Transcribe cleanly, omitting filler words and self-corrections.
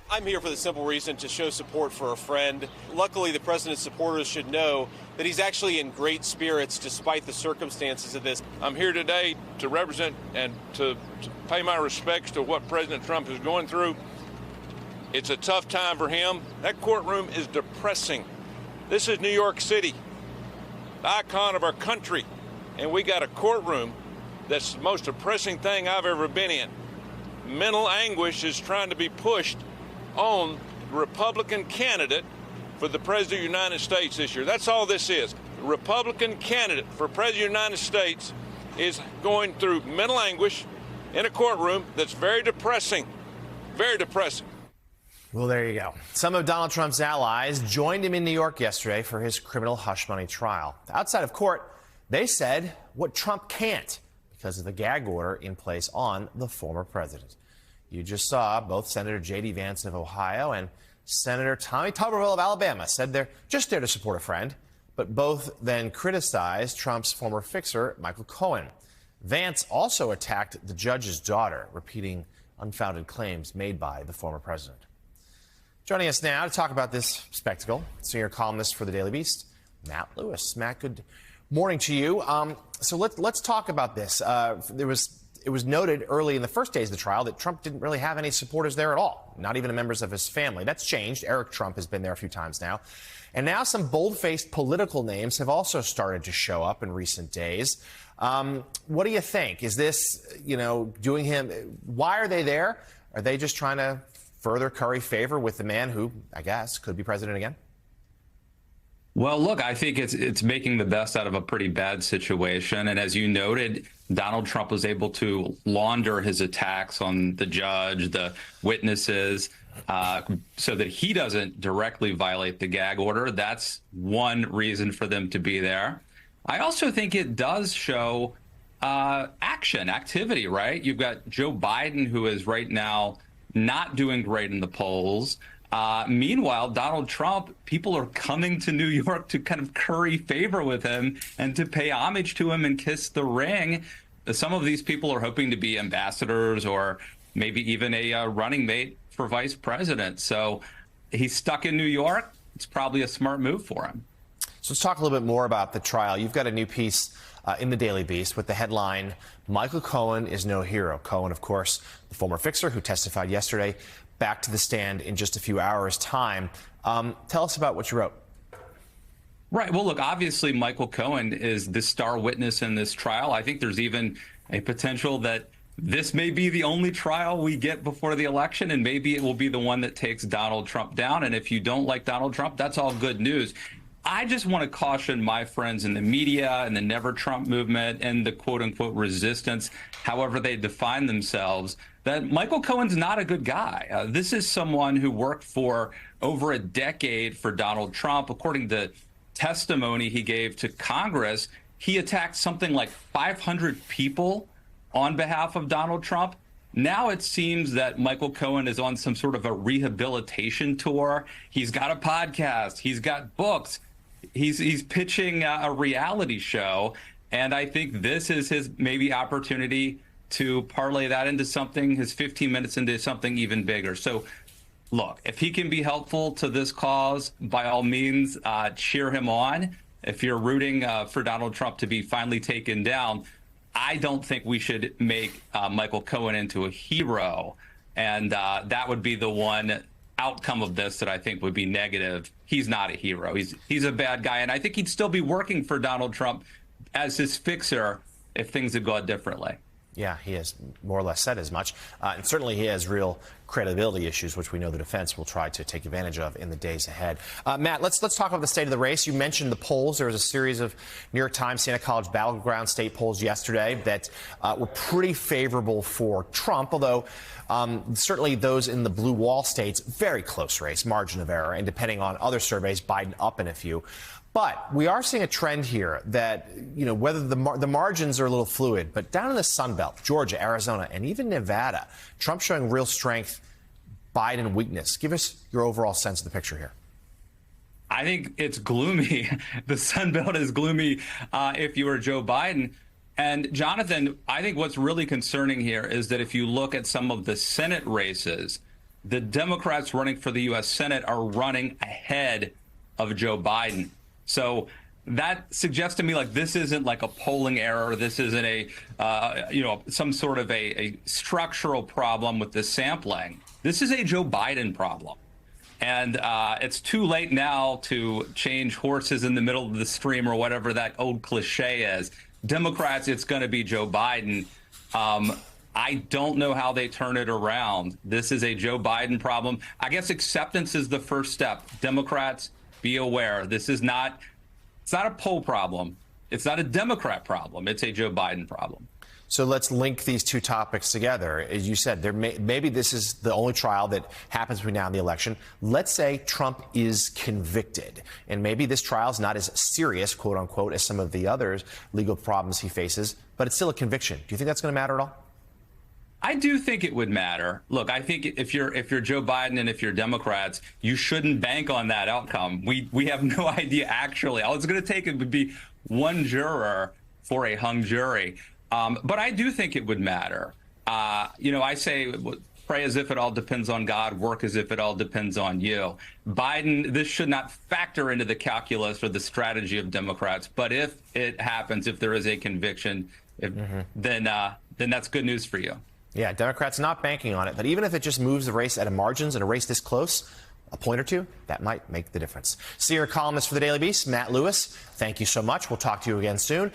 I'm here for the simple reason to show support for a friend. Luckily, the president's supporters should know that he's actually in great spirits despite the circumstances of this. I'm here today to represent and to pay my respects to what President Trump is going through. It's a tough time for him. That courtroom is depressing. This is New York City, the icon of our country, and we got a courtroom that's the most depressing thing I've ever been in. Mental anguish is trying to be pushed on the Republican candidate for the President of the United States this year. That's all this is. The Republican candidate for President of the United States is going through mental anguish in a courtroom that's very depressing, very depressing. Well, there you go. Some of Donald Trump's allies joined him in New York yesterday for his criminal hush money trial. Outside of court, they said what Trump can't because of the gag order in place on the former president. You just saw both Senator J.D. Vance of Ohio and Senator Tommy Tuberville of Alabama said they're just there to support a friend, but both then criticized Trump's former fixer, Michael Cohen. Vance also attacked the judge's daughter, repeating unfounded claims made by the former president. Joining us now to talk about this spectacle, senior columnist for the Daily Beast, Matt Lewis. Matt, good morning to you. So let's talk about this. It was noted early in the first days of the trial that Trump didn't really have any supporters there at all, not even members of his family. That's changed. Eric Trump has been there a few times now. And now some bold-faced political names have also started to show up in recent days. What do you think? Is this, doing him? Why are they there? Are they just trying to further curry favor with the man who, I guess, could be president again? Well, look, I think it's making the best out of a pretty bad situation. And as you noted, Donald Trump was able to launder his attacks on the judge, the witnesses, so that he doesn't directly violate the gag order. That's one reason for them to be there. I also think it does show activity, right? You've got Joe Biden, who is right now not doing great in the polls. Meanwhile, Donald Trump, people are coming to New York to kind of curry favor with him and to pay homage to him and kiss the ring. Some of these people are hoping to be ambassadors or maybe even a running mate for vice president. So he's stuck in New York. It's probably a smart move for him. So let's talk a little bit more about the trial. You've got a new piece in the Daily Beast with the headline, Michael Cohen is no hero. Cohen, of course, the former fixer who testified yesterday, back to the stand in just a few hours' time. Tell us about what you wrote. Right. Well, look, obviously, Michael Cohen is the star witness in this trial. I think there's even a potential that this may be the only trial we get before the election, and maybe it will be the one that takes Donald Trump down. And if you don't like Donald Trump, that's all good news. I just want to caution my friends in the media and the Never Trump movement and the quote unquote resistance, however they define themselves, that Michael Cohen's not a good guy. This is someone who worked for over a decade for Donald Trump. According to testimony he gave to Congress, he attacked something like 500 people on behalf of Donald Trump. Now it seems that Michael Cohen is on some sort of a rehabilitation tour. He's got a podcast. He's got books. He's pitching a reality show. And I think this is his maybe opportunity to parlay that into something, his 15 minutes into something even bigger. So, look, if he can be helpful to this cause, by all means, cheer him on. If you're rooting for Donald Trump to be finally taken down, I don't think we should make Michael Cohen into a hero. And that would be the one outcome of this that I think would be negative. He's not a hero. He's a bad guy. And I think he'd still be working for Donald Trump as his fixer if things had gone differently. Yeah, he has more or less said as much. And certainly he has real credibility issues, which we know the defense will try to take advantage of in the days ahead. Matt, let's talk about the state of the race. You mentioned the polls. There was a series of New York Times, Santa College battleground state polls yesterday that were pretty favorable for Trump, although certainly those in the blue wall states, very close race, margin of error. And depending on other surveys, Biden up in a few. But we are seeing a trend here that, whether the margins are a little fluid, but down in the Sun Belt, Georgia, Arizona, and even Nevada, Trump showing real strength, Biden weakness. Give us your overall sense of the picture here. I think it's gloomy. The Sun Belt is gloomy if you were Joe Biden. And Jonathan, I think what's really concerning here is that if you look at some of the Senate races, the Democrats running for the U.S. Senate are running ahead of Joe Biden. So that suggests to me like this isn't like a polling error. This isn't a, some sort of a structural problem with the sampling. This is a Joe Biden problem. And it's too late now to change horses in the middle of the stream or whatever that old cliche is. Democrats, it's going to be Joe Biden. I don't know how they turn it around. This is a Joe Biden problem. I guess acceptance is the first step. Democrats, be aware. This is not, it's not a poll problem. It's not a Democrat problem. It's a Joe Biden problem. So let's link these two topics together. As you said, maybe this is the only trial that happens between now and the election. Let's say Trump is convicted, and maybe this trial is not as serious, quote unquote, as some of the others legal problems he faces, but it's still a conviction. Do you think that's going to matter at all? I do think it would matter. Look, I think if you're Joe Biden and if you're Democrats, you shouldn't bank on that outcome. We have no idea actually. All it's going to take would be one juror for a hung jury. But I do think it would matter. I say pray as if it all depends on God, work as if it all depends on you. Biden, this should not factor into the calculus or the strategy of Democrats. But if it happens, if there is a conviction, then that's good news for you. Yeah, Democrats not banking on it. But even if it just moves the race at a margins and a race this close, a point or two, that might make the difference. Senior columnist for the Daily Beast, Matt Lewis, thank you so much. We'll talk to you again soon.